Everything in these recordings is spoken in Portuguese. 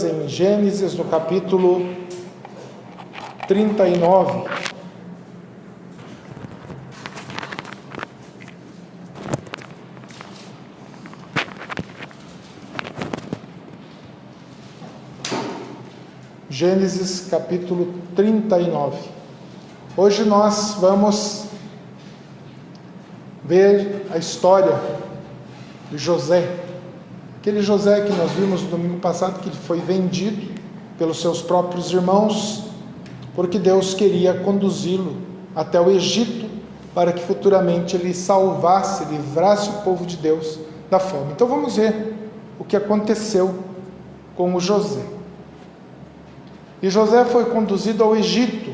Bíblias em Gênesis, no capítulo 39. Gênesis, capítulo 39. Hoje nós vamos ver a história de José. Aquele José que nós vimos no domingo passado, que foi vendido pelos seus próprios irmãos, porque Deus queria conduzi-lo até o Egito, para que futuramente ele salvasse, livrasse o povo de Deus da fome. Então vamos ver o que aconteceu com o José. E José foi conduzido ao Egito,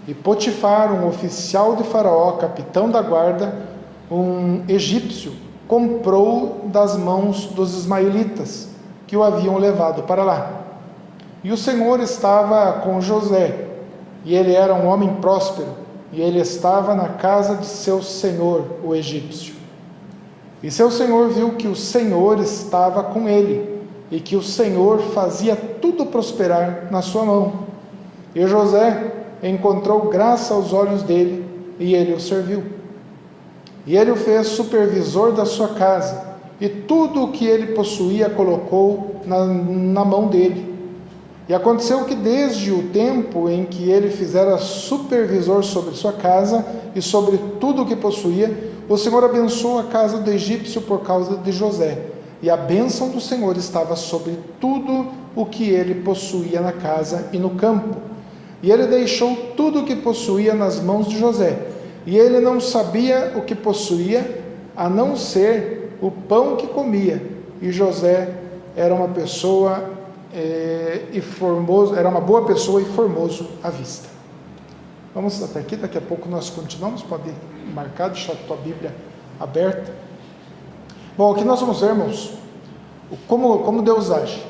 e Potifar, um oficial de Faraó, capitão da guarda, um egípcio, comprou das mãos dos ismaelitas, que o haviam levado para lá. E o Senhor estava com José, e ele era um homem próspero, e ele estava na casa de seu senhor, o egípcio. E seu senhor viu que o Senhor estava com ele, e que o Senhor fazia tudo prosperar na sua mão. E José encontrou graça aos olhos dele, e ele o serviu. E ele o fez supervisor da sua casa, e tudo o que ele possuía colocou na mão dele. E aconteceu que desde o tempo em que ele fizera supervisor sobre sua casa e sobre tudo o que possuía, o Senhor abençoou a casa do egípcio por causa de José. E a bênção do Senhor estava sobre tudo o que ele possuía na casa e no campo. E ele deixou tudo o que possuía nas mãos de José. E ele não sabia o que possuía, a não ser o pão que comia. E José era uma pessoa era uma boa pessoa e formoso à vista. Vamos até aqui, daqui a pouco nós continuamos. Pode marcar, deixar a tua Bíblia aberta. Bom, aqui nós vamos ver, irmãos, como Deus age.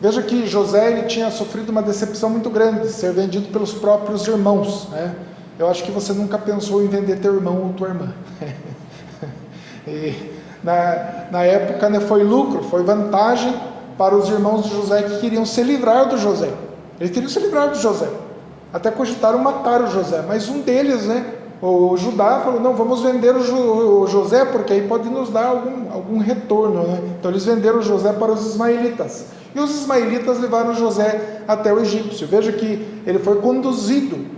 Veja que José ele tinha sofrido uma decepção muito grande, ser vendido pelos próprios irmãos, né? Eu acho que você nunca pensou em vender teu irmão ou tua irmã. E na época, né, foi lucro, foi vantagem para os irmãos de José que queriam se livrar do José. Eles queriam se livrar do José. Até cogitaram matar o José, mas um deles, né, o Judá, falou: não, vamos vender o José, porque aí pode nos dar algum retorno, né? Então eles venderam o José para os ismaelitas. E os ismaelitas levaram José até o egípcio. Veja que ele foi conduzido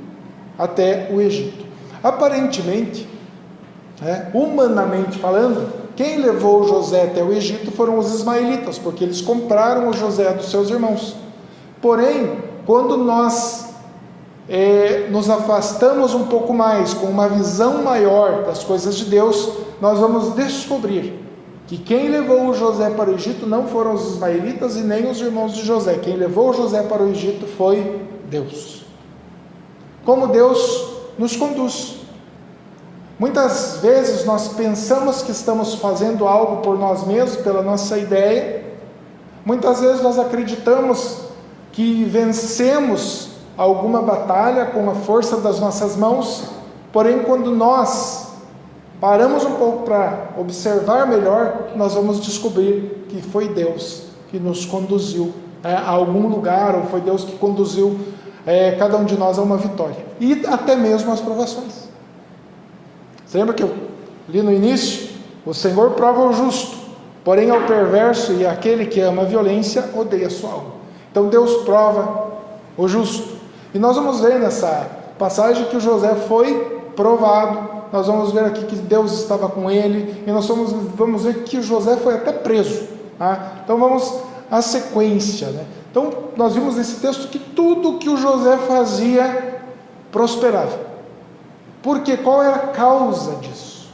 até o Egito. Aparentemente, humanamente falando, quem levou José até o Egito foram os ismaelitas, porque eles compraram o José dos seus irmãos. Porém, quando nós nos afastamos um pouco mais, com uma visão maior das coisas de Deus, nós vamos descobrir que quem levou o José para o Egito não foram os ismaelitas e nem os irmãos de José. Quem levou José para o Egito foi Deus. Como Deus nos conduz. Muitas vezes nós pensamos que estamos fazendo algo por nós mesmos, pela nossa ideia. Muitas vezes nós acreditamos que vencemos alguma batalha com a força das nossas mãos, porém quando nós paramos um pouco para observar melhor, nós vamos descobrir que foi Deus que nos conduziu a algum lugar, ou foi Deus que conduziu cada um de nós a uma vitória, e até mesmo as provações. Você lembra que eu li no início? O Senhor prova o justo, porém ao perverso e àquele que ama a violência odeia a sua alma. Então Deus prova o justo. E nós vamos ver nessa passagem que o José foi provado. Nós vamos ver aqui que Deus estava com ele, e nós vamos ver que o José foi até preso. Tá? Então vamos à sequência, né? Então nós vimos nesse texto que tudo que o José fazia prosperava. Porque qual era a causa disso?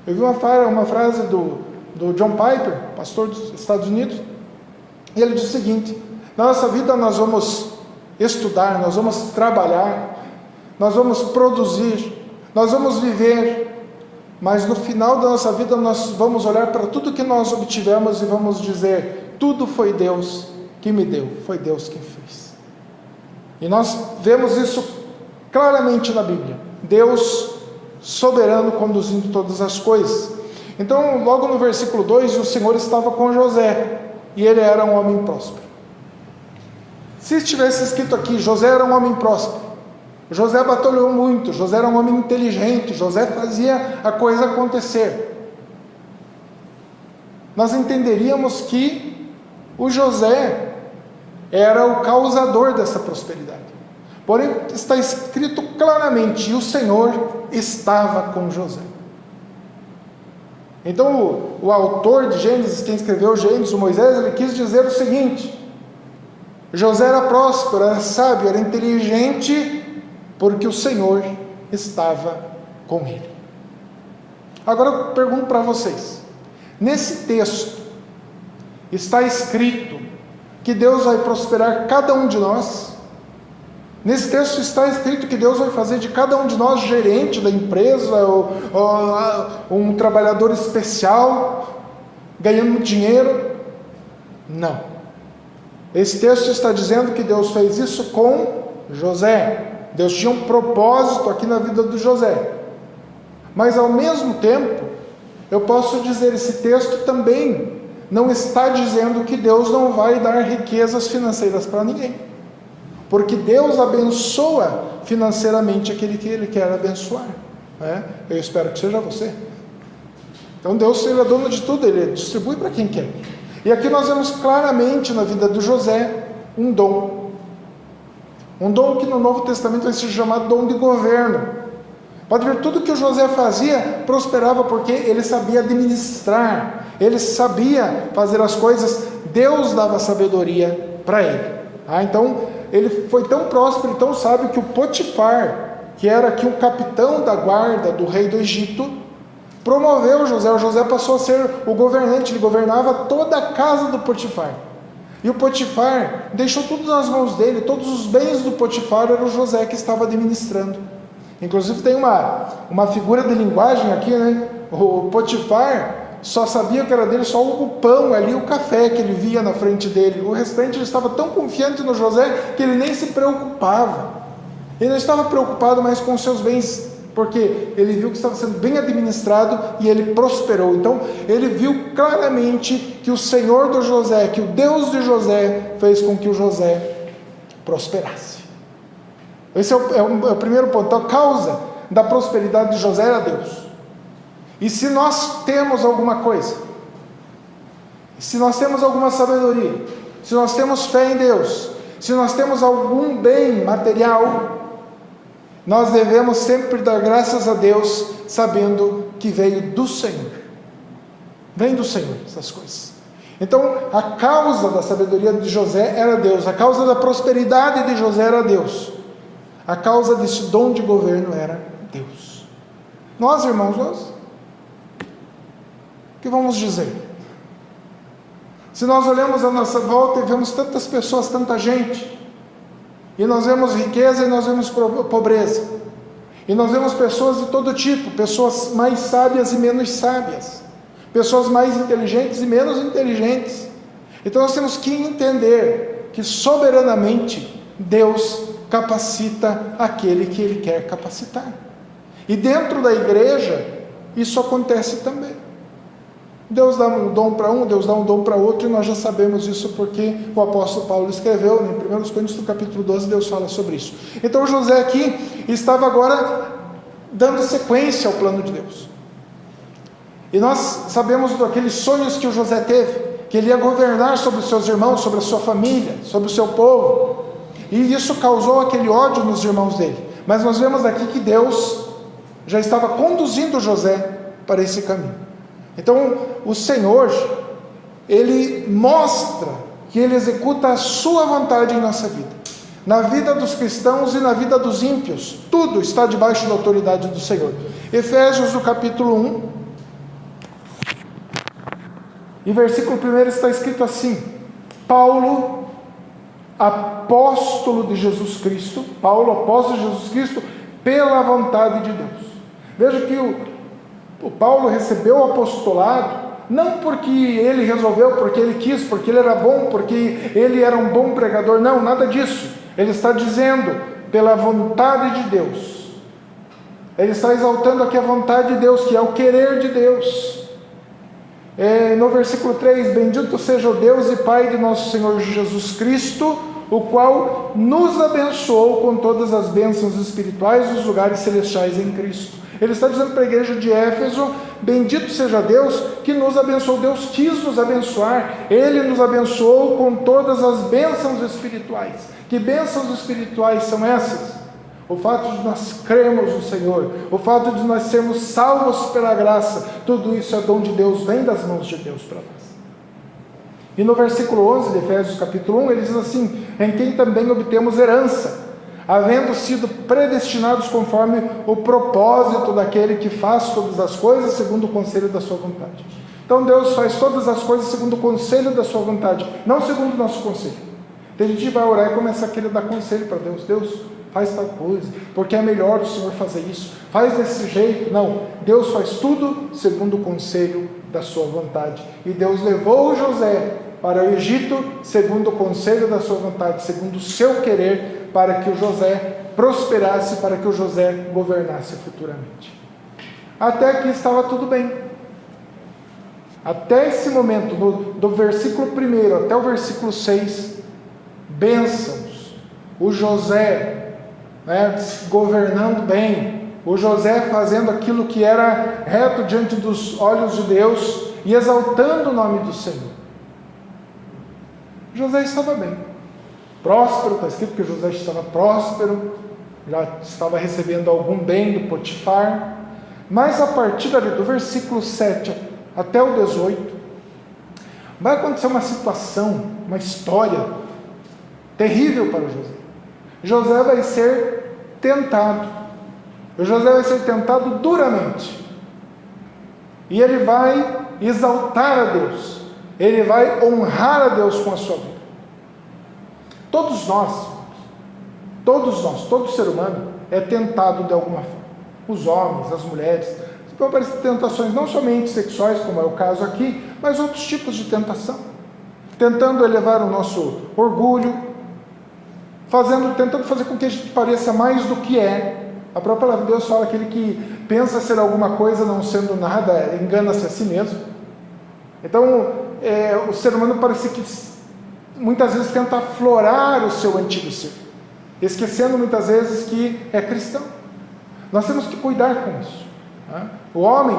Eu vi uma frase do John Piper, pastor dos Estados Unidos, e ele diz o seguinte: na nossa vida nós vamos estudar, nós vamos trabalhar, nós vamos produzir, nós vamos viver, mas no final da nossa vida nós vamos olhar para tudo que nós obtivemos e vamos dizer: tudo foi Deus que me deu, foi Deus quem fez. E nós vemos isso claramente na Bíblia, Deus soberano conduzindo todas as coisas. Então logo no versículo 2, o Senhor estava com José, e ele era um homem próspero. Se estivesse escrito aqui, José era um homem próspero, José batalhou muito, José era um homem inteligente, José fazia a coisa acontecer, nós entenderíamos que o José era o causador dessa prosperidade. Porém, está escrito claramente, e o Senhor estava com José. Então, o autor de Gênesis, quem escreveu Gênesis, o Moisés, ele quis dizer o seguinte: José era próspero, era sábio, era inteligente, porque o Senhor estava com ele. Agora eu pergunto para vocês, nesse texto está escrito que Deus vai prosperar cada um de nós? Nesse texto está escrito que Deus vai fazer de cada um de nós gerente da empresa, ou um trabalhador especial, ganhando dinheiro? Não. Esse texto está dizendo que Deus fez isso com José. Deus tinha um propósito aqui na vida do José. Mas ao mesmo tempo, eu posso dizer, esse texto também não está dizendo que Deus não vai dar riquezas financeiras para ninguém. Porque Deus abençoa financeiramente aquele que Ele quer abençoar, né? Eu espero que seja você. Então Deus, Ele é dono de tudo, Ele distribui para quem quer. E aqui nós vemos claramente na vida do José um dom que no Novo Testamento vai ser chamado dom de governo. Pode ver, tudo que o José fazia prosperava porque ele sabia administrar, ele sabia fazer as coisas, Deus dava sabedoria para ele. Então ele foi tão próspero e tão sábio que o Potifar, que era aqui o capitão da guarda do rei do Egito, promoveu o José. O José passou a ser o governante, ele governava toda a casa do Potifar. E o Potifar deixou tudo nas mãos dele, todos os bens do Potifar era o José que estava administrando. Inclusive tem uma figura de linguagem aqui, né? O Potifar só sabia que era dele só o pão ali, o café que ele via na frente dele. O restante, ele estava tão confiante no José que ele nem se preocupava. Ele não estava preocupado mais com os seus bens, porque ele viu que estava sendo bem administrado e ele prosperou. Então ele viu claramente que o Senhor do José, que o Deus de José, fez com que o José prosperasse. Esse é o primeiro ponto. Então, a causa da prosperidade de José era Deus. E se nós temos alguma coisa, se nós temos alguma sabedoria, se nós temos fé em Deus, se nós temos algum bem material, nós devemos sempre dar graças a Deus, sabendo que veio do Senhor. Vem do Senhor essas coisas. Então, a causa da sabedoria de José era Deus, a causa da prosperidade de José era Deus, a causa desse dom de governo era Deus. Nós, irmãos, o que vamos dizer? Se nós olhamos à nossa volta e vemos tantas pessoas, tanta gente, e nós vemos riqueza e nós vemos pobreza, e nós vemos pessoas de todo tipo, pessoas mais sábias e menos sábias, pessoas mais inteligentes e menos inteligentes. Então nós temos que entender que soberanamente Deus capacita aquele que Ele quer capacitar. E dentro da igreja, isso acontece também. Deus dá um dom para um, Deus dá um dom para outro, e nós já sabemos isso porque o apóstolo Paulo escreveu, em 1 Coríntios, no capítulo 12, Deus fala sobre isso. Então José aqui estava agora dando sequência ao plano de Deus. E nós sabemos daqueles sonhos que o José teve, que ele ia governar sobre os seus irmãos, sobre a sua família, sobre o seu povo, e isso causou aquele ódio nos irmãos dele. Mas nós vemos aqui que Deus já estava conduzindo José para esse caminho. Então, o Senhor, Ele mostra que Ele executa a sua vontade em nossa vida. Na vida dos cristãos e na vida dos ímpios, tudo está debaixo da autoridade do Senhor. Efésios, no capítulo 1, e versículo 1 está escrito assim: Paulo, apóstolo de Jesus Cristo, pela vontade de Deus. Veja que o Paulo recebeu o apostolado, não porque ele resolveu, porque ele quis, porque ele era bom, porque ele era um bom pregador, não, nada disso. Ele está dizendo, pela vontade de Deus. Ele está exaltando aqui a vontade de Deus, que é o querer de Deus. No versículo 3, bendito seja o Deus e Pai de nosso Senhor Jesus Cristo, o qual nos abençoou com todas as bênçãos espirituais dos lugares celestiais em Cristo. Ele está dizendo para a igreja de Éfeso: bendito seja Deus que nos abençoou. Deus quis nos abençoar, Ele nos abençoou com todas as bênçãos espirituais. Que bênçãos espirituais são essas? O fato de nós crermos no Senhor, o fato de nós sermos salvos pela graça, tudo isso é dom de Deus, vem das mãos de Deus para nós. E no versículo 11 de Efésios capítulo 1, ele diz assim: em quem também obtemos herança, havendo sido predestinados conforme o propósito daquele que faz todas as coisas segundo o conselho da sua vontade. Então Deus faz todas as coisas segundo o conselho da sua vontade, não segundo o nosso conselho. Então a gente vai orar e começar a querer dar conselho para Deus. Deus, faz tal coisa, porque é melhor o Senhor fazer isso, faz desse jeito. Não, Deus faz tudo segundo o conselho da sua vontade. E Deus levou José para o Egito segundo o conselho da sua vontade, segundo o seu querer, para que o José prosperasse, para que o José governasse futuramente. Até aqui estava tudo bem. Até esse momento, do versículo 1 até o versículo 6, bênçãos. O José governando bem, o José fazendo aquilo que era reto diante dos olhos de Deus e exaltando o nome do Senhor. José estava bem, próspero, está escrito que José estava próspero, já estava recebendo algum bem do Potifar, mas a partir ali do versículo 7 até o 18, vai acontecer uma situação, uma história terrível para José. José vai ser tentado, José vai ser tentado duramente, e ele vai exaltar a Deus, ele vai honrar a Deus com a sua vida. Todos nós, todo ser humano é tentado de alguma forma. Os homens, as mulheres, vão aparecer tentações não somente sexuais, como é o caso aqui, mas outros tipos de tentação. Tentando elevar o nosso orgulho, tentando fazer com que a gente pareça mais do que é. A própria palavra de Deus fala que aquele que pensa ser alguma coisa não sendo nada, engana-se a si mesmo. Então, o ser humano parece que muitas vezes tenta aflorar o seu antigo ser, esquecendo muitas vezes que é cristão. Nós temos que cuidar com isso. O homem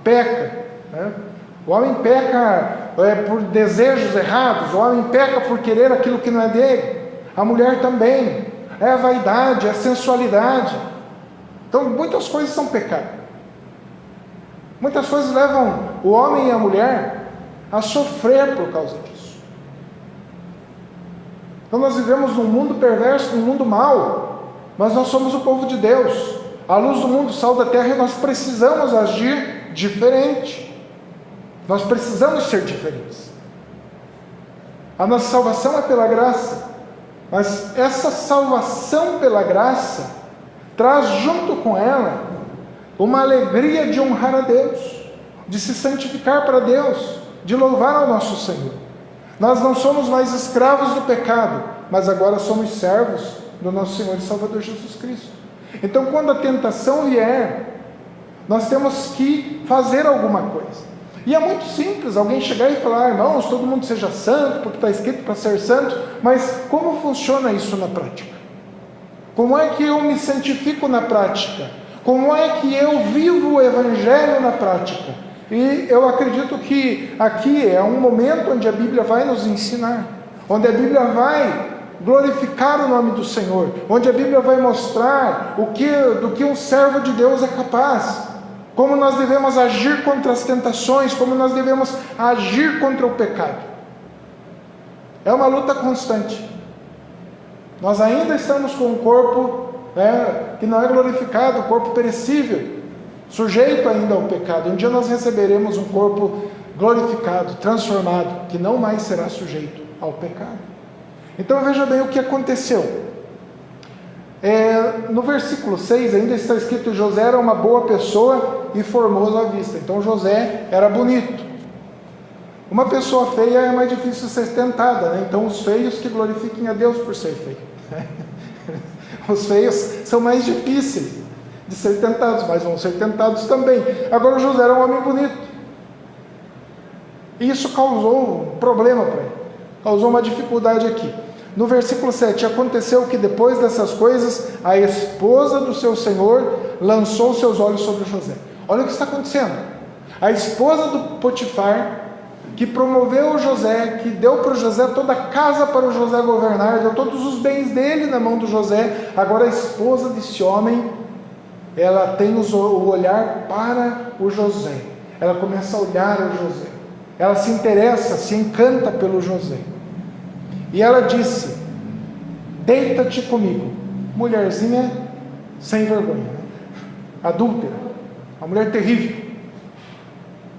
peca, o homem peca por desejos errados, o homem peca por querer aquilo que não é dele, a mulher também, é a vaidade, é a sensualidade. Então muitas coisas são pecado, muitas coisas levam o homem e a mulher a sofrer por causa disso. Então nós vivemos num mundo perverso, num mundo mau, mas nós somos o povo de Deus, a luz do mundo, sal da terra, e nós precisamos agir diferente, nós precisamos ser diferentes. A nossa salvação é pela graça, mas essa salvação pela graça traz junto com ela uma alegria de honrar a Deus, de se santificar para Deus, de louvar ao nosso Senhor. Nós não somos mais escravos do pecado, mas agora somos servos do nosso Senhor e Salvador Jesus Cristo. Então, quando a tentação vier, nós temos que fazer alguma coisa. E é muito simples alguém chegar e falar: irmãos, todo mundo seja santo, porque está escrito para ser santo. Mas como funciona isso na prática? Como é que eu me santifico na prática? Como é que eu vivo o Evangelho na prática? E eu acredito que aqui é um momento onde a Bíblia vai nos ensinar, onde a Bíblia vai glorificar o nome do Senhor, onde a Bíblia vai mostrar do que um servo de Deus é capaz, como nós devemos agir contra as tentações, como nós devemos agir contra o pecado. É uma luta constante. Nós ainda estamos com um corpo que não é glorificado, um corpo perecível, sujeito ainda ao pecado. Um dia nós receberemos um corpo glorificado, transformado, que não mais será sujeito ao pecado. Então veja bem o que aconteceu. No versículo 6 ainda está escrito: José era uma boa pessoa e formoso à vista. Então José era bonito. Uma pessoa feia é mais difícil de ser tentada, né? Então os feios que glorifiquem a Deus por ser feio. Os feios são mais difíceis de ser tentados, mas vão ser tentados também. Agora José era um homem bonito, e isso causou um problema para ele, causou uma dificuldade aqui. no versículo 7, aconteceu que depois dessas coisas, a esposa do seu senhor lançou seus olhos sobre José. Olha o que está acontecendo. A esposa do Potifar, que promoveu o José, que deu para o José toda a casa para o José governar, deu todos os bens dele na mão do José, agora a esposa desse homem, ela tem o olhar para o José. Ela começa a olhar o José. Ela se interessa, se encanta pelo José. E ela disse: deita-te comigo. Mulherzinha sem vergonha, né? Adúltera, uma mulher terrível.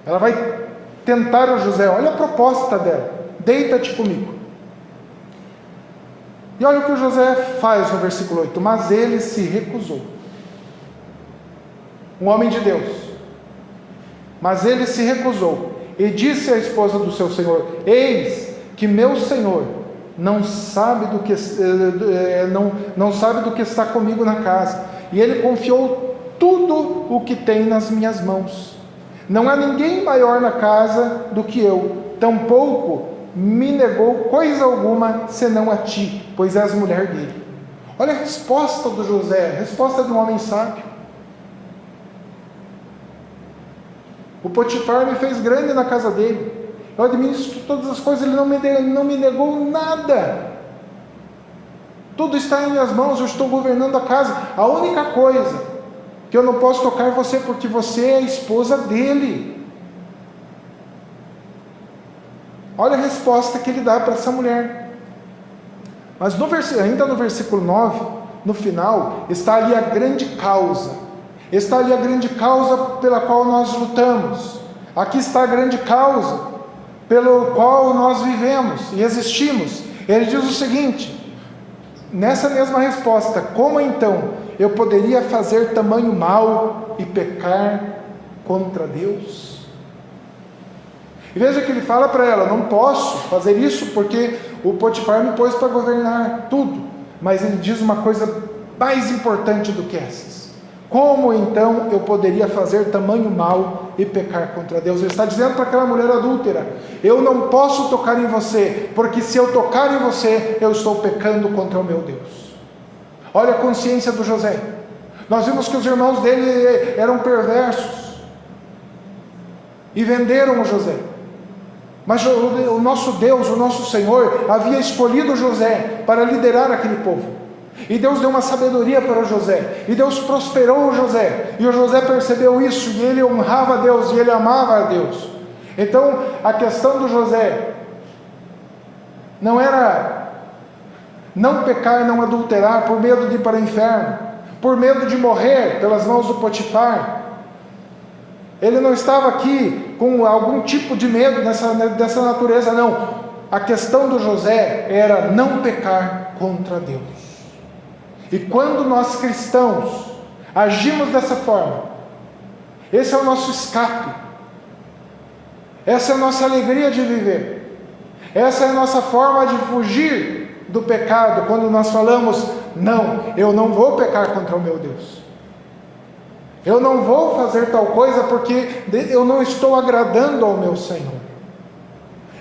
Ela vai tentar o José. Olha a proposta dela: deita-te comigo. E olha o que o José faz no versículo 8: mas ele se recusou. Um homem de Deus. Mas ele se recusou e disse à esposa do seu senhor: eis que meu senhor não sabe do que está comigo na casa, e ele confiou tudo o que tem nas minhas mãos. Não há ninguém maior na casa do que eu, tampouco me negou coisa alguma senão a ti, pois és mulher dele. Olha a resposta do José, a resposta de um homem sábio. O Potifar me fez grande na casa dele, eu administro todas as coisas, ele não me negou nada. Tudo está em minhas mãos, eu estou governando a casa. A única coisa que eu não posso tocar é você, porque você é a esposa dele. Olha a resposta que ele dá para essa mulher. Mas ainda no versículo 9, no final, está ali a grande causa. Está ali a grande causa pela qual nós lutamos. Aqui está a grande causa pelo qual nós vivemos e existimos. Ele diz o seguinte, nessa mesma resposta: como então eu poderia fazer tamanho mal e pecar contra Deus? E veja que ele fala para ela: não posso fazer isso porque o Potifar me pôs para governar tudo. Mas ele diz uma coisa mais importante do que essas: como então eu poderia fazer tamanho mal e pecar contra Deus? Ele está dizendo para aquela mulher adúltera: eu não posso tocar em você, porque se eu tocar em você, eu estou pecando contra o meu Deus. Olha a consciência do José. Nós vimos que os irmãos dele eram perversos e venderam o José. Mas o nosso Deus, o nosso Senhor, havia escolhido José para liderar aquele povo. E Deus deu uma sabedoria para o José, e Deus prosperou o José, e o José percebeu isso, e ele honrava a Deus, e ele amava a Deus. Então a questão do José não era não pecar, não adulterar por medo de ir para o inferno, por medo de morrer pelas mãos do Potifar. Ele não estava aqui com algum tipo de medo dessa natureza, não. A questão do José era não pecar contra Deus. E quando nós cristãos agimos dessa forma, esse é o nosso escape, essa é a nossa alegria de viver, essa é a nossa forma de fugir do pecado, quando nós falamos: não, eu não vou pecar contra o meu Deus, eu não vou fazer tal coisa porque eu não estou agradando ao meu Senhor.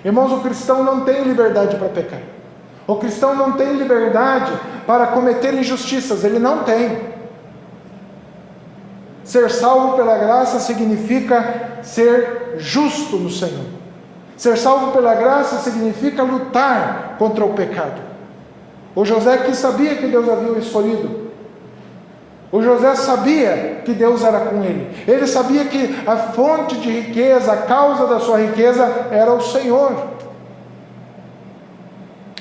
Irmãos, o cristão não tem liberdade para pecar. O cristão não tem liberdade para cometer injustiças, ele não tem. Ser salvo pela graça significa ser justo no Senhor. Ser salvo pela graça significa lutar contra o pecado. O José que sabia que Deus havia o escolhido. O José sabia que Deus era com ele. Ele sabia que a fonte de riqueza, a causa da sua riqueza era o Senhor.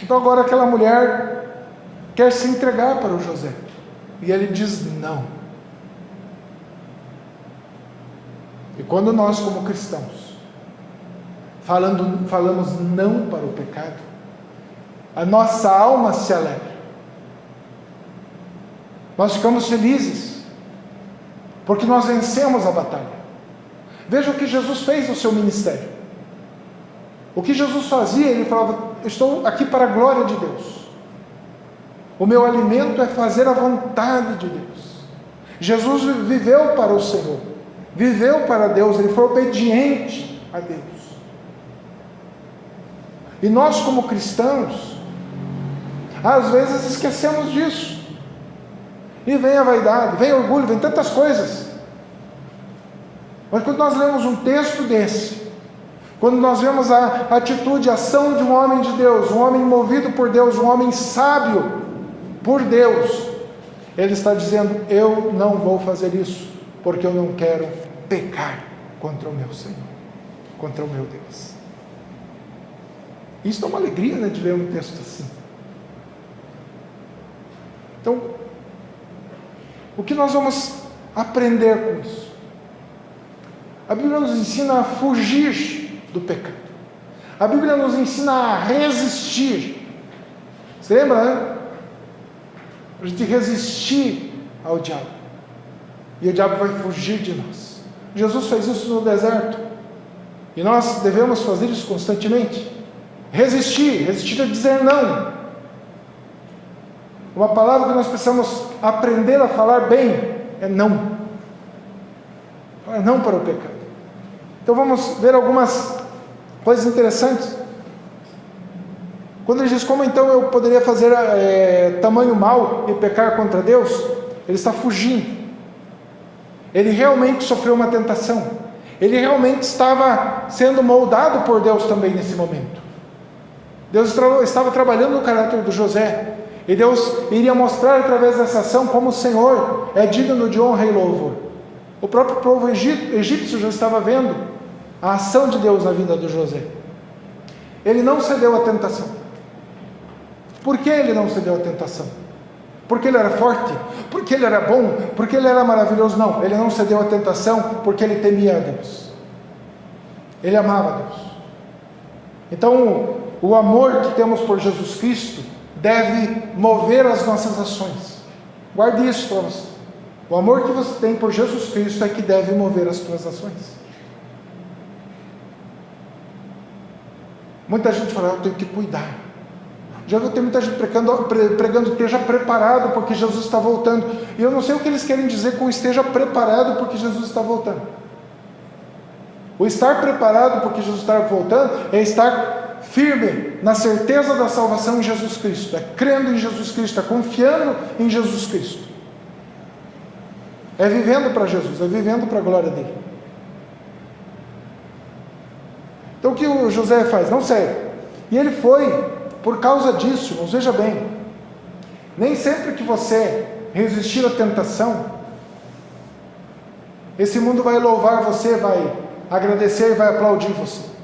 Então agora aquela mulher quer se entregar para o José, e ele diz não. E quando nós, como cristãos, falamos não para o pecado, a nossa alma se alegra, nós ficamos felizes, porque nós vencemos a batalha. Veja o que Jesus fez no seu ministério. O que Jesus fazia, ele falava: estou aqui para a glória de Deus. O meu alimento é fazer a vontade de Deus. Jesus viveu para o Senhor, viveu para Deus, ele foi obediente a Deus. E nós, como cristãos, Às vezes esquecemos disso. E vem a vaidade, vem o orgulho, vem tantas coisas. Mas quando nós lemos um texto desse, quando nós vemos a atitude, a ação de um homem de Deus, um homem movido por Deus, um homem sábio por Deus, ele está dizendo: eu não vou fazer isso, porque eu não quero pecar contra o meu Senhor, contra o meu Deus. Isso é uma alegria, né, de ler um texto assim. Então, o que nós vamos aprender com isso? A Bíblia nos ensina a fugir do pecado. A Bíblia nos ensina a resistir. Você lembra, né? A gente resistir ao diabo. E o diabo vai fugir de nós. Jesus fez isso no deserto. E nós devemos fazer isso constantemente. Resistir é dizer não. Uma palavra que nós precisamos aprender a falar bem é não. Falar não para o pecado. Então vamos ver algumas coisas interessantes. Quando ele diz: como então eu poderia fazer tamanho mal e pecar contra Deus? Ele está fugindo. Ele realmente sofreu uma tentação. Ele realmente estava sendo moldado por Deus também nesse momento. Deus estava trabalhando no caráter do José. E Deus iria mostrar através dessa ação como o Senhor é digno de honra e louvor. O próprio povo egípcio já estava vendo a ação de Deus na vida do José. Ele não cedeu à tentação. Por que ele não cedeu à tentação? Porque ele era forte? Porque ele era bom? Porque ele era maravilhoso? Não, ele não cedeu à tentação porque ele temia a Deus. Ele amava a Deus. Então, o amor que temos por Jesus Cristo deve mover as nossas ações. Guarde isso para você. O amor que você tem por Jesus Cristo é que deve mover as suas ações. Muita gente fala: eu tenho que cuidar. Já viu, tem muita gente pregando esteja preparado porque Jesus está voltando. E eu não sei o que eles querem dizer com esteja preparado porque Jesus está voltando. O estar preparado porque Jesus está voltando é estar firme na certeza da salvação em Jesus Cristo, é crendo em Jesus Cristo, é confiando em Jesus Cristo, é vivendo para Jesus, é vivendo para a glória dele. Então o que o José faz? Não sei. E ele foi por causa disso. Mas veja bem, nem sempre que você resistir à tentação, esse mundo vai louvar você, vai agradecer e vai aplaudir você.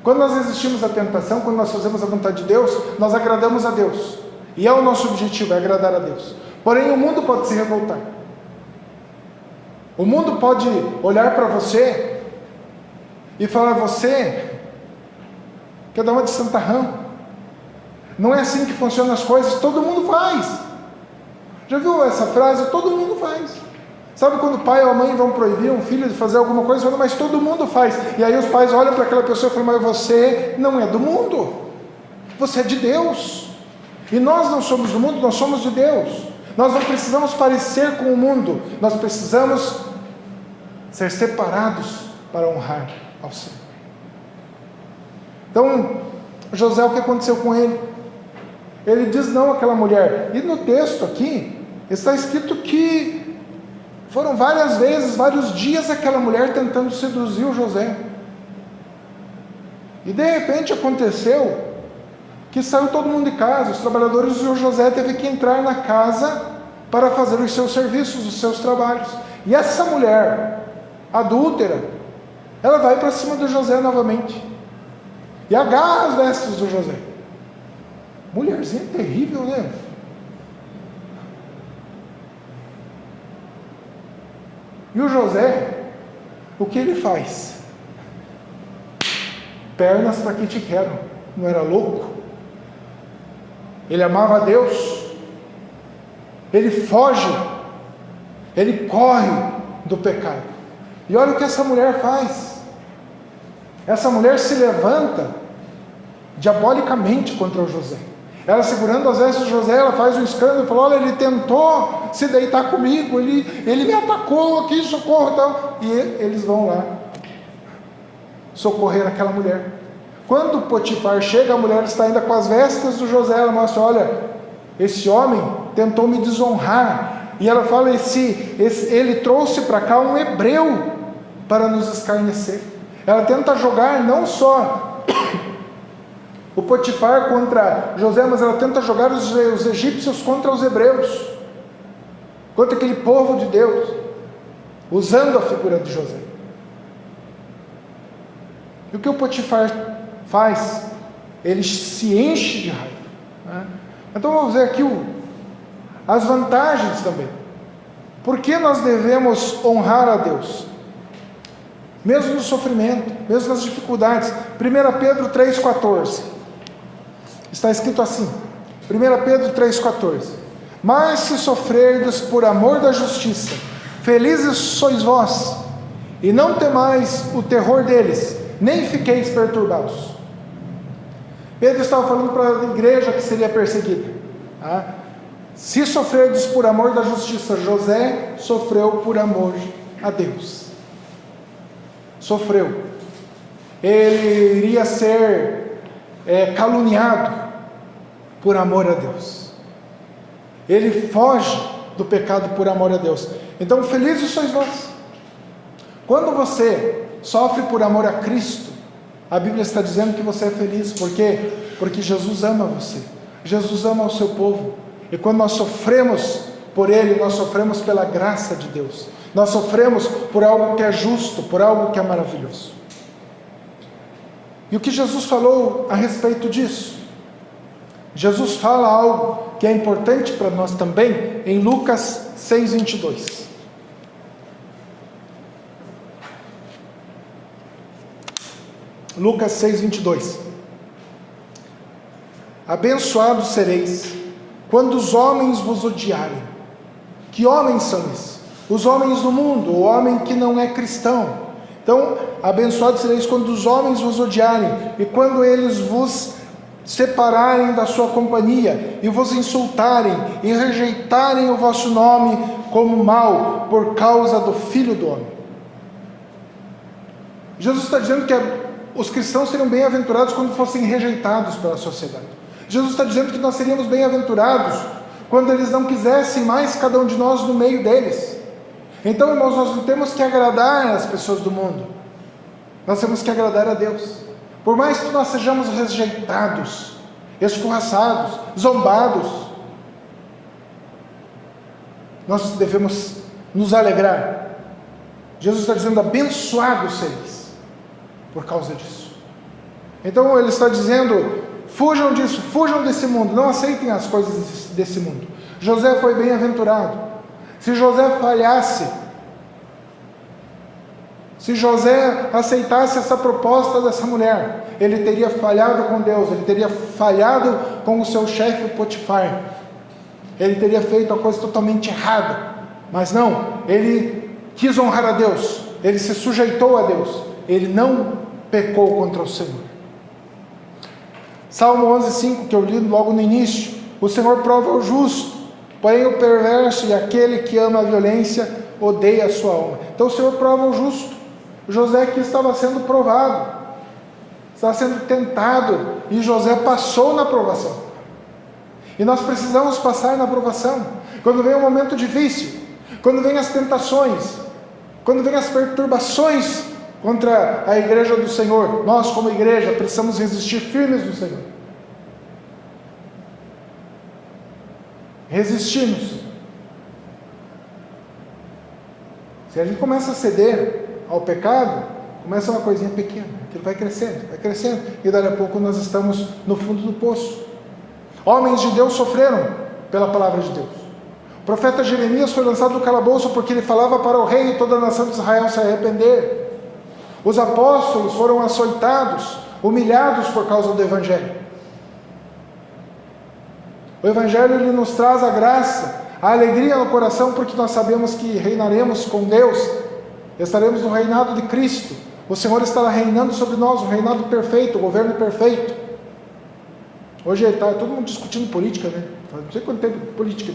Quando nós resistimos à tentação, quando nós fazemos a vontade de Deus, nós agradamos a Deus. E é o nosso objetivo, é agradar a Deus. Porém, o mundo pode se revoltar. O mundo pode olhar para você e falar: você quer dar uma de santarrão. Não é assim que funcionam as coisas, todo mundo faz. Já viu essa frase? Todo mundo faz. Sabe quando o pai ou a mãe vão proibir um filho de fazer alguma coisa, falam: mas todo mundo faz. E aí os pais olham para aquela pessoa e falam: mas você não é do mundo, você é de Deus. E nós não somos do mundo, nós somos de Deus. Nós não precisamos parecer com o mundo, nós precisamos ser separados para honrar ao Senhor. Então, José, o que aconteceu com ele? Ele diz não àquela mulher. E no texto aqui, está escrito que foram várias vezes, vários dias, aquela mulher tentando seduzir o José. E de repente aconteceu que saiu todo mundo de casa, os trabalhadores, e o José teve que entrar na casa para fazer os seus serviços, os seus trabalhos. E essa mulher adúltera, ela vai para cima do José novamente e agarra as vestes do José. Mulherzinha terrível, né? E o José, o que ele faz? Pernas para que te quero. Não era louco? Ele amava a Deus. Ele foge. Ele corre do pecado. E olha o que essa mulher faz. Essa mulher se levanta diabolicamente contra o José. Ela, segurando as vestes de José, ela faz um escândalo e fala: olha, ele tentou se deitar comigo, ele me atacou aqui, socorro e tal. E eles vão lá socorrer aquela mulher. Quando Potifar chega, a mulher está ainda com as vestes do José, ela mostra, olha, esse homem tentou me desonrar, e ela fala, ele trouxe para cá um hebreu para nos escarnecer. Ela tenta jogar não só o Potifar contra José, mas ela tenta jogar os egípcios contra os hebreus, contra aquele povo de Deus, usando a figura de José. E o que o Potifar faz? Ele se enche de raiva, né? Então vamos ver aqui as vantagens também. Por que nós devemos honrar a Deus? Mesmo no sofrimento, mesmo nas dificuldades. 1 Pedro 3,14. Está escrito assim, 1 Pedro 3,14. Mas se sofrerdes por amor da justiça, felizes sois vós, e não temais o terror deles, nem fiqueis perturbados. Pedro estava falando para a igreja que seria perseguida. Se sofrerdes por amor da justiça, José sofreu por amor a Deus. Sofreu. Ele iria ser caluniado por amor a Deus. Ele foge do pecado por amor a Deus. Então, felizes sois vós. Quando você sofre por amor a Cristo, a Bíblia está dizendo que você é feliz. Por quê? Porque Jesus ama você. Jesus ama o seu povo. E quando nós sofremos por Ele, nós sofremos pela graça de Deus. Nós sofremos por algo que é justo, por algo que é maravilhoso. E o que Jesus falou a respeito disso? Jesus fala algo que é importante para nós também em Lucas 6:22. Lucas 6:22. Abençoados sereis quando os homens vos odiarem. Que homens são esses? Os homens do mundo, o homem que não é cristão. Então, abençoados sereis quando os homens vos odiarem, e quando eles vos separarem da sua companhia, e vos insultarem, e rejeitarem o vosso nome como mau, por causa do Filho do Homem. Jesus está dizendo que os cristãos seriam bem-aventurados quando fossem rejeitados pela sociedade. Jesus está dizendo que nós seríamos bem-aventurados quando eles não quisessem mais cada um de nós no meio deles. Então, irmãos, nós não temos que agradar as pessoas do mundo, nós temos que agradar a Deus. Por mais que nós sejamos rejeitados, escorraçados, zombados, nós devemos nos alegrar. Jesus está dizendo, abençoados sereis por causa disso. Então ele está dizendo, fujam disso, fujam desse mundo, não aceitem as coisas desse mundo. José foi bem-aventurado. Se José falhasse, se José aceitasse essa proposta dessa mulher, ele teria falhado com Deus, ele teria falhado com o seu chefe Potifar, ele teria feito a coisa totalmente errada. Mas não, ele quis honrar a Deus, ele se sujeitou a Deus, ele não pecou contra o Senhor. Salmo 11:5, que eu li logo no início: o Senhor prova o justo, porém o perverso e aquele que ama a violência odeia a sua alma. Então o Senhor prova o justo. José aqui estava sendo provado, estava sendo tentado, e José passou na provação. E nós precisamos passar na provação. Quando vem um momento difícil, quando vem as tentações, quando vem as perturbações contra a igreja do Senhor, nós como igreja precisamos resistir firmes no Senhor. Resistimos. Se a gente começa a ceder ao pecado, começa uma coisinha pequena, aquilo vai crescendo, e daqui a pouco nós estamos no fundo do poço. Homens de Deus sofreram pela palavra de Deus. O profeta Jeremias foi lançado no calabouço porque ele falava para o rei e toda a nação de Israel se arrepender. Os apóstolos foram açoitados, humilhados por causa do Evangelho. O Evangelho ele nos traz a graça, a alegria no coração, porque nós sabemos que reinaremos com Deus, estaremos no reinado de Cristo. O Senhor estará reinando sobre nós, um reinado perfeito, um governo perfeito. Hoje está todo mundo discutindo política, né? Não sei quanto tempo, política.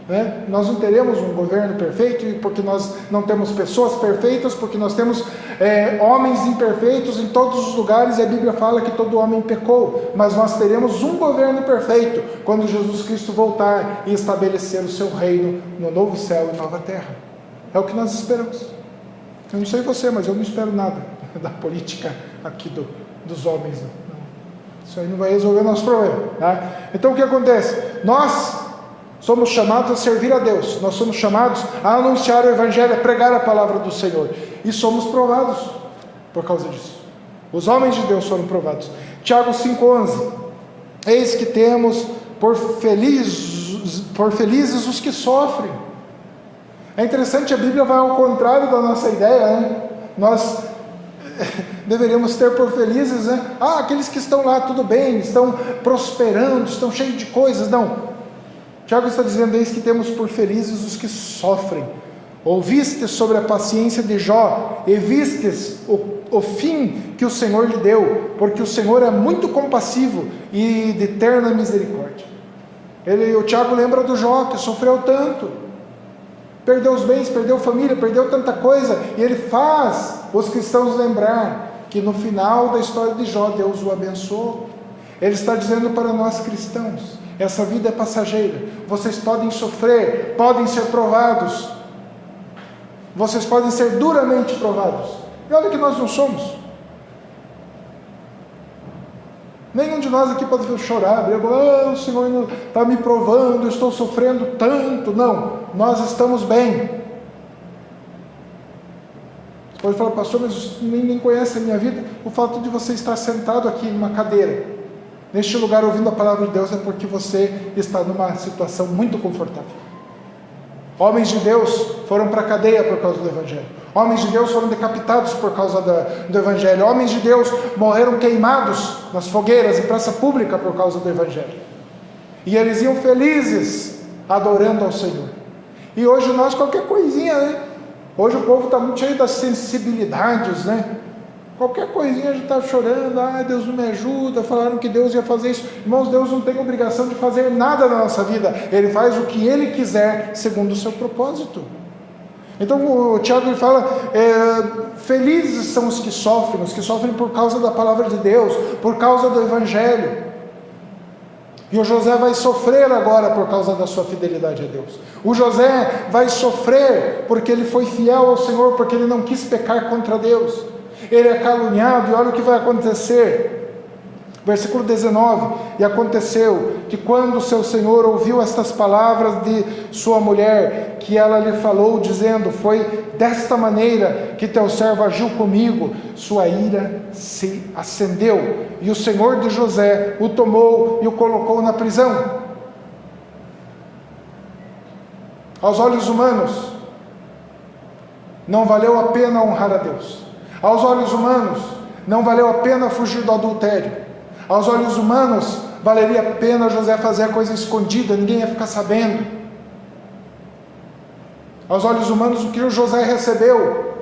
né? Nós não teremos um governo perfeito, porque nós não temos pessoas perfeitas, porque nós temos homens imperfeitos em todos os lugares, e a Bíblia fala que todo homem pecou, mas nós teremos um governo perfeito, quando Jesus Cristo voltar e estabelecer o seu reino no novo céu e nova terra. É o que nós esperamos. Eu não sei você, mas eu não espero nada da política aqui dos homens. Não. Isso aí não vai resolver o nosso problema, tá? Então o que acontece? Nós somos chamados a servir a Deus, nós somos chamados a anunciar o Evangelho, a pregar a palavra do Senhor, e somos provados por causa disso. Os homens de Deus foram provados. Tiago 5,11: eis que temos por felizes os que sofrem. É interessante, a Bíblia vai ao contrário da nossa ideia, né? Nós deveríamos ter por felizes, né? Aqueles que estão lá, tudo bem, estão prosperando, estão cheios de coisas. Não. Tiago está dizendo: eis que temos por felizes os que sofrem. Ouvistes sobre a paciência de Jó, e vistes o fim que o Senhor lhe deu, porque o Senhor é muito compassivo e de eterna misericórdia. O Tiago lembra do Jó, que sofreu tanto, perdeu os bens, perdeu a família, perdeu tanta coisa, e ele faz os cristãos lembrar que no final da história de Jó, Deus o abençoou. Ele está dizendo para nós cristãos: essa vida é passageira, vocês podem sofrer, podem ser provados, vocês podem ser duramente provados, e olha que nós não somos. Nenhum de nós aqui pode chorar, o Senhor está me provando, eu estou sofrendo tanto. Não, nós estamos bem. Você pode falar: pastor, mas ninguém conhece a minha vida. O fato de você estar sentado aqui numa cadeira, neste lugar, ouvindo a palavra de Deus, é porque você está numa situação muito confortável. Homens de Deus foram para a cadeia por causa do Evangelho. Homens de Deus foram decapitados por causa do Evangelho. Homens de Deus morreram queimados nas fogueiras em praça pública por causa do Evangelho. E eles iam felizes, adorando ao Senhor. E hoje nós, qualquer coisinha, né? Hoje o povo está muito cheio das sensibilidades, né? Qualquer coisinha já está chorando: Deus não me ajuda, falaram que Deus ia fazer isso. Irmãos, Deus não tem obrigação de fazer nada na nossa vida, Ele faz o que Ele quiser, segundo o seu propósito. Então o Tiago fala: felizes são os que sofrem por causa da palavra de Deus, por causa do Evangelho. E o José vai sofrer agora por causa da sua fidelidade a Deus. O José vai sofrer porque ele foi fiel ao Senhor, porque ele não quis pecar contra Deus. Ele é caluniado, e olha o que vai acontecer. Versículo 19: e aconteceu que quando seu senhor ouviu estas palavras de sua mulher, que ela lhe falou, dizendo: foi desta maneira que teu servo agiu comigo, sua ira se acendeu, e o senhor de José o tomou e o colocou na prisão. Aos olhos humanos, não valeu a pena honrar a Deus. Aos olhos humanos, não valeu a pena fugir do adultério. Aos olhos humanos, valeria a pena José fazer a coisa escondida, ninguém ia ficar sabendo. Aos olhos humanos, o que o José recebeu?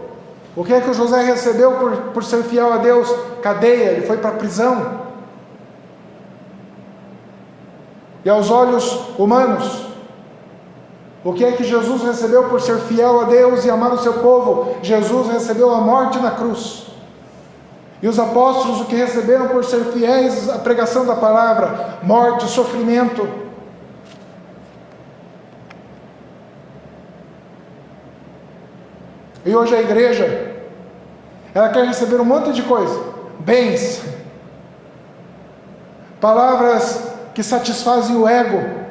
O que é que o José recebeu por ser fiel a Deus? Cadeia, ele foi para a prisão. E aos olhos humanos, o que é que Jesus recebeu por ser fiel a Deus e amar o seu povo? Jesus recebeu a morte na cruz. E os apóstolos, o que receberam por ser fiéis à pregação da palavra? Morte, sofrimento. E hoje a igreja, ela quer receber um monte de coisa: bens, palavras que satisfazem o ego,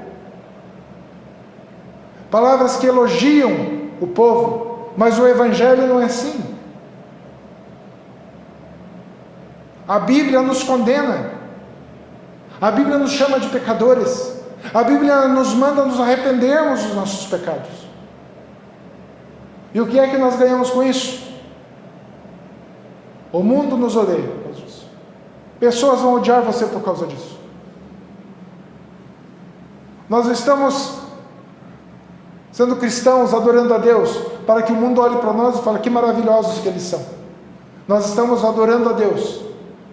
palavras que elogiam o povo, mas o Evangelho não é assim. A Bíblia nos condena, a Bíblia nos chama de pecadores, a Bíblia nos manda nos arrependermos dos nossos pecados. E o que é que nós ganhamos com isso? O mundo nos odeia por causa disso. Pessoas vão odiar você por causa disso. Nós estamos sendo cristãos, adorando a Deus, para que o mundo olhe para nós e fale: que maravilhosos que eles são. Nós estamos adorando a Deus,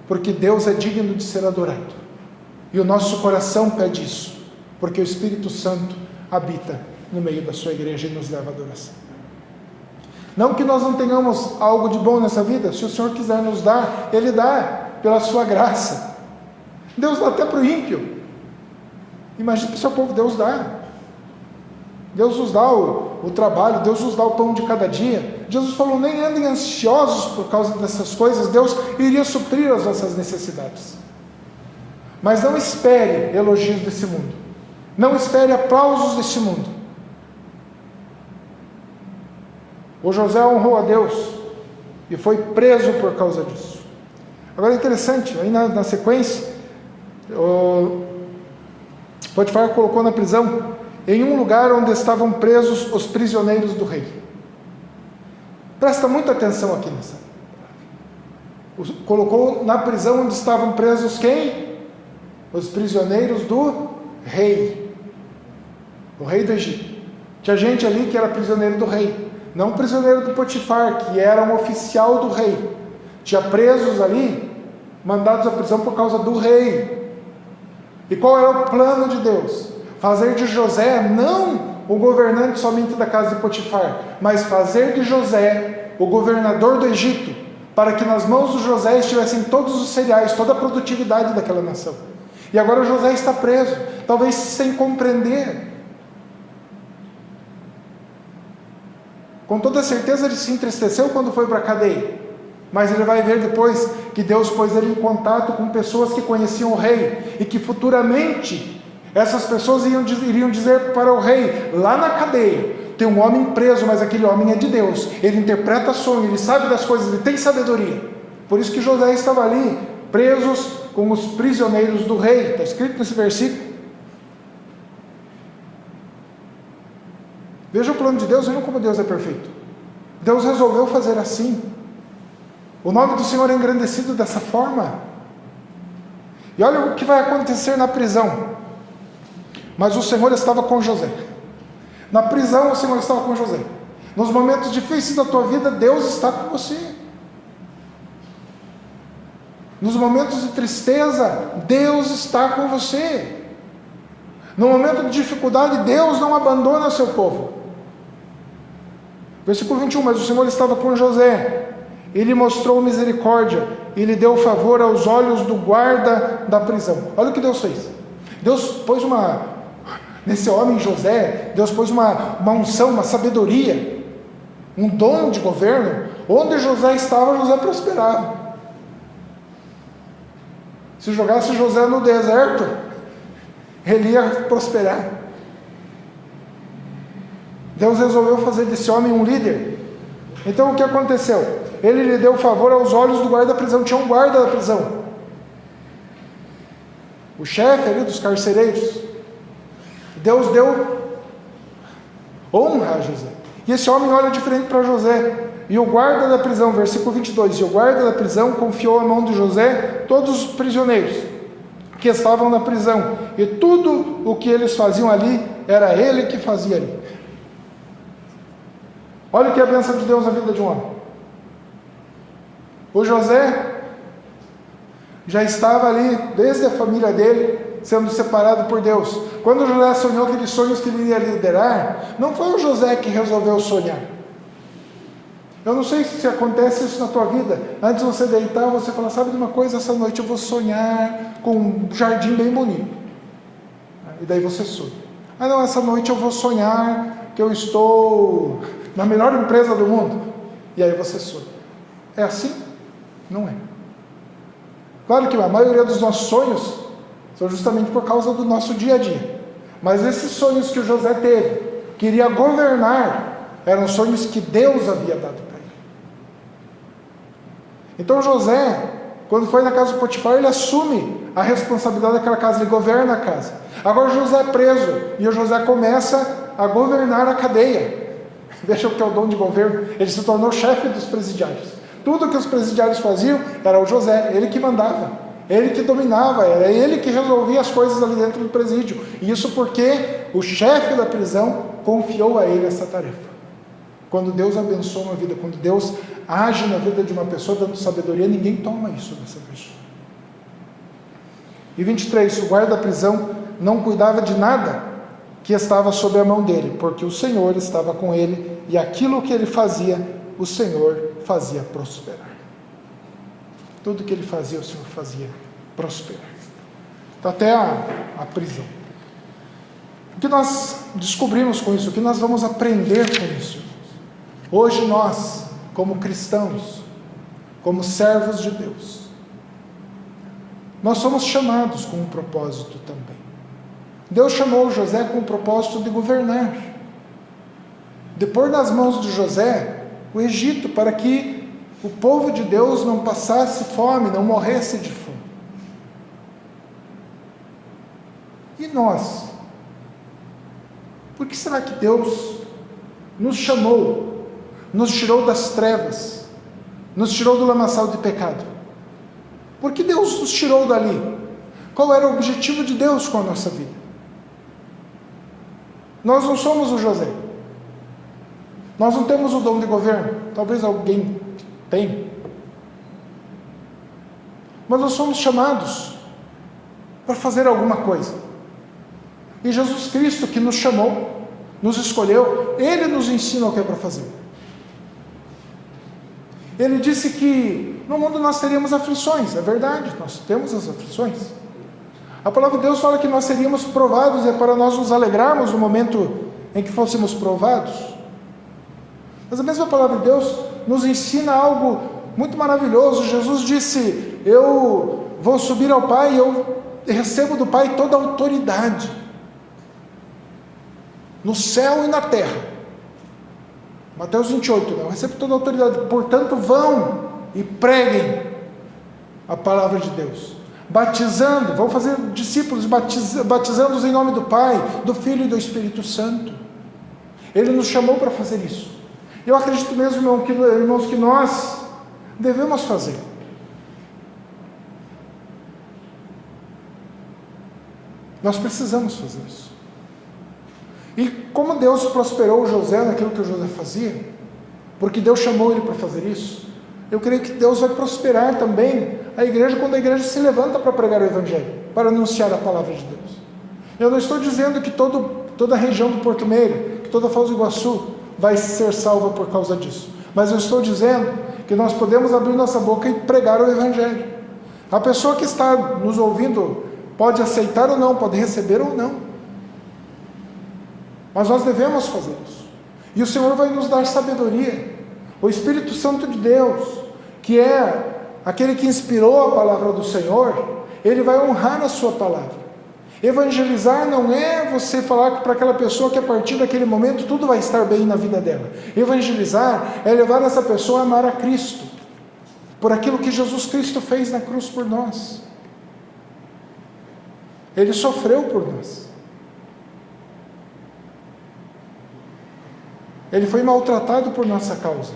porque Deus é digno de ser adorado. E o nosso coração pede isso, porque o Espírito Santo habita no meio da sua igreja e nos leva à adoração. Não que nós não tenhamos algo de bom nessa vida, se o Senhor quiser nos dar, Ele dá, pela sua graça. Deus dá até para o ímpio. Imagina para o seu povo, Deus dá. Deus nos dá o trabalho, Deus nos dá o pão de cada dia. Jesus falou, nem andem ansiosos por causa dessas coisas, Deus iria suprir as nossas necessidades. Mas não espere elogios desse mundo, não espere aplausos desse mundo. O José honrou a Deus e foi preso por causa disso. Agora é interessante, aí na sequência, Potifar colocou na prisão, em um lugar onde estavam presos os prisioneiros do rei. Presta muita atenção aqui nessa. Colocou na prisão onde estavam presos quem? Os prisioneiros do rei. O rei do Egito. Tinha gente ali que era prisioneiro do rei. Não prisioneiro do Potifar, que era um oficial do rei. Tinha presos ali, mandados à prisão por causa do rei. E qual era o plano de Deus? Fazer de José, não o governante somente da casa de Potifar, mas fazer de José o governador do Egito, para que nas mãos de José estivessem todos os cereais, toda a produtividade daquela nação. E agora José está preso, talvez sem compreender. Com toda certeza ele se entristeceu quando foi para a cadeia, mas ele vai ver depois que Deus pôs ele em contato com pessoas que conheciam o rei, e que futuramente essas pessoas iriam dizer para o rei, lá na cadeia, tem um homem preso, mas aquele homem é de Deus, ele interpreta sonho, ele sabe das coisas, ele tem sabedoria. Por isso que José estava ali, presos com os prisioneiros do rei, está escrito nesse versículo. Veja o plano de Deus, vejam como Deus é perfeito. Deus resolveu fazer assim. O nome do Senhor é engrandecido dessa forma. E olha o que vai acontecer na prisão. Mas o Senhor estava com José. Na prisão o Senhor estava com José. Nos momentos difíceis da tua vida, Deus está com você. Nos momentos de tristeza, Deus está com você. No momento de dificuldade, Deus não abandona seu povo. Versículo 21, mas o Senhor estava com José, ele mostrou misericórdia, e lhe deu favor aos olhos do guarda da prisão. Olha o que Deus fez. Deus pôs nesse homem José, Deus pôs uma unção, uma sabedoria, um dom de governo. Onde José estava, José prosperava. Se jogasse José no deserto, ele ia prosperar. Deus resolveu fazer desse homem um líder. Então o que aconteceu? Ele lhe deu favor aos olhos do guarda da prisão. Tinha um guarda da prisão, o chefe ali dos carcereiros. Deus deu honra a José. E esse homem olha diferente para José. E o guarda da prisão, versículo 22, e o guarda da prisão confiou à mão de José todos os prisioneiros que estavam na prisão, e tudo o que eles faziam ali, era ele que fazia ali. Olha o que é a bênção de Deus na vida de um homem. O José já estava ali, desde a família dele, sendo separado por Deus. Quando José sonhou aqueles sonhos que ele iria liderar, não foi o José que resolveu sonhar. Eu não sei se acontece isso na tua vida. Antes de você deitar, você fala, sabe de uma coisa? Essa noite eu vou sonhar com um jardim bem bonito. E daí você sonha. Ah não, essa noite eu vou sonhar que eu estou na melhor empresa do mundo. E aí você sonha. É assim? Não é. Claro que a maioria dos nossos sonhos são justamente por causa do nosso dia a dia. Mas esses sonhos que o José teve, que iria governar, eram sonhos que Deus havia dado para ele. Então José, quando foi na casa do Potifar, ele assume a responsabilidade daquela casa, ele governa a casa. Agora José é preso, e o José começa a governar a cadeia. Veja o que é o dom de governo. Ele se tornou chefe dos presidiários. Tudo que os presidiários faziam, era o José, ele que mandava, ele que dominava, era ele que resolvia as coisas ali dentro do presídio. E isso porque o chefe da prisão confiou a ele essa tarefa. Quando Deus abençoa uma vida, quando Deus age na vida de uma pessoa dando sabedoria, ninguém toma isso dessa pessoa. E 23, o guarda da prisão não cuidava de nada que estava sob a mão dele, porque o Senhor estava com ele, e aquilo que ele fazia, o Senhor fazia prosperar. Tudo que ele fazia, o Senhor fazia prosperar. Então, até a prisão. O que nós descobrimos com isso? O que nós vamos aprender com isso? Hoje nós, como cristãos, como servos de Deus, nós somos chamados com um propósito também. Deus chamou José com o propósito de governar, de pôr nas mãos de José o Egito, para que o povo de Deus não passasse fome, não morresse de fome. E nós? Por que será que Deus nos chamou, nos tirou das trevas, nos tirou do lamaçal de pecado? Por que Deus nos tirou dali? Qual era o objetivo de Deus com a nossa vida? Nós não somos o José. Nós não temos o dom de governo. Talvez alguém tenha. Mas nós somos chamados para fazer alguma coisa. E Jesus Cristo, que nos chamou, nos escolheu, Ele nos ensina o que é para fazer. Ele disse que no mundo nós teríamos aflições. É verdade, nós temos as aflições. A palavra de Deus fala que nós seríamos provados, é para nós nos alegrarmos no momento em que fôssemos provados. Mas a mesma palavra de Deus nos ensina algo muito maravilhoso. Jesus disse: eu vou subir ao Pai e eu recebo do Pai toda a autoridade, no céu e na terra. Mateus 28, eu recebo toda a autoridade, portanto vão e preguem a palavra de Deus, batizando, vão fazer discípulos, batizando-os em nome do Pai, do Filho e do Espírito Santo. Ele nos chamou para fazer isso. Eu acredito mesmo, irmãos, que nós devemos fazer. Nós precisamos fazer isso. E como Deus prosperou José naquilo que o José fazia, porque Deus chamou ele para fazer isso, eu creio que Deus vai prosperar também a igreja quando a igreja se levanta para pregar o Evangelho, para anunciar a palavra de Deus. Eu não estou dizendo que toda a região do Porto Meira, que toda Foz do Iguaçu vai ser salva por causa disso, mas eu estou dizendo que nós podemos abrir nossa boca e pregar o Evangelho. A pessoa que está nos ouvindo pode aceitar ou não, pode receber ou não, mas nós devemos fazer isso. E o Senhor vai nos dar sabedoria. O Espírito Santo de Deus, que é aquele que inspirou a palavra do Senhor, ele vai honrar a sua palavra. Evangelizar não é você falar para aquela pessoa que a partir daquele momento tudo vai estar bem na vida dela. Evangelizar é levar essa pessoa a amar a Cristo, por aquilo que Jesus Cristo fez na cruz por nós. Ele sofreu por nós. Ele foi maltratado por nossa causa.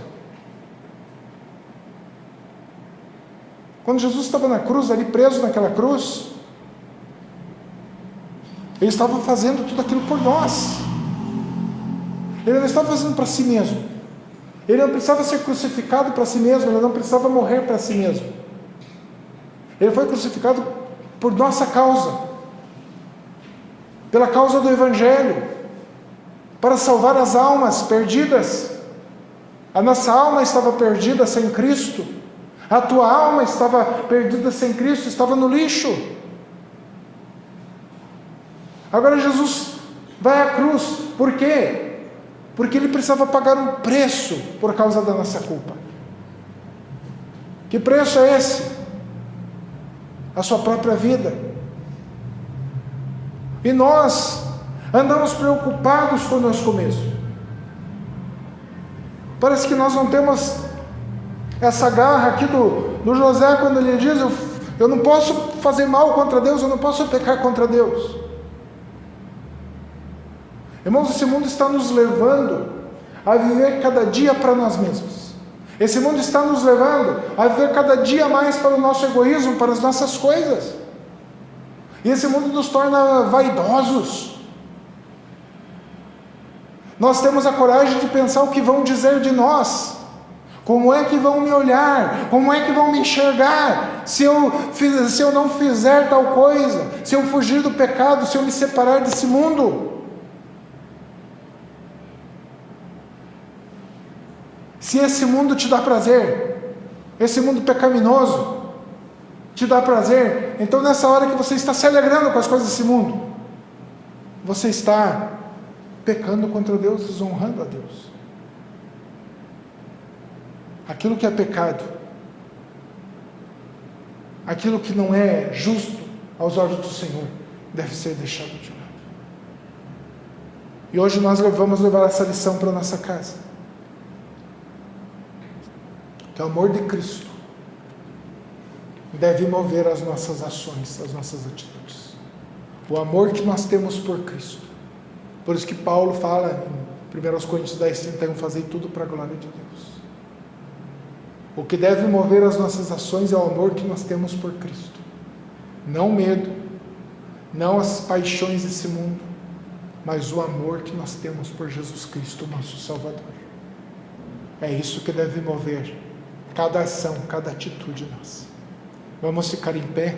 Quando Jesus estava na cruz, ali preso naquela cruz, Ele estava fazendo tudo aquilo por nós. Ele não estava fazendo para si mesmo. Ele não precisava ser crucificado para si mesmo, Ele não precisava morrer para si mesmo. Ele foi crucificado por nossa causa, pela causa do Evangelho, para salvar as almas perdidas. A nossa alma estava perdida sem Cristo. A tua alma estava perdida sem Cristo, estava no lixo. Agora Jesus vai à cruz. Por quê? Porque Ele precisava pagar um preço por causa da nossa culpa. Que preço é esse? A sua própria vida. E nós andamos preocupados conosco mesmo. Parece que nós não temos essa garra aqui do José, quando ele diz: eu não posso fazer mal contra Deus, eu não posso pecar contra Deus. Irmãos, esse mundo está nos levando a viver cada dia para nós mesmos. Esse mundo está nos levando a viver cada dia mais para o nosso egoísmo, para as nossas coisas. E esse mundo nos torna vaidosos. Nós temos a coragem de pensar o que vão dizer de nós. Como é que vão me olhar? Como é que vão me enxergar? Se eu não fizer tal coisa, se eu fugir do pecado, se eu me separar desse mundo. Se esse mundo te dá prazer, esse mundo pecaminoso te dá prazer, então nessa hora que você está se alegrando com as coisas desse mundo, você está pecando contra Deus, desonrando a Deus. Aquilo que é pecado, aquilo que não é justo aos olhos do Senhor, deve ser deixado de lado. E hoje nós vamos levar essa lição para a nossa casa. Que o amor de Cristo deve mover as nossas ações, as nossas atitudes. O amor que nós temos por Cristo. Por isso que Paulo fala em 1 Coríntios 10:31, fazei tudo para a glória de Deus. O que deve mover as nossas ações é o amor que nós temos por Cristo. Não o medo, não as paixões desse mundo, mas o amor que nós temos por Jesus Cristo, nosso Salvador. É isso que deve mover cada ação, cada atitude nossa. Vamos ficar em pé.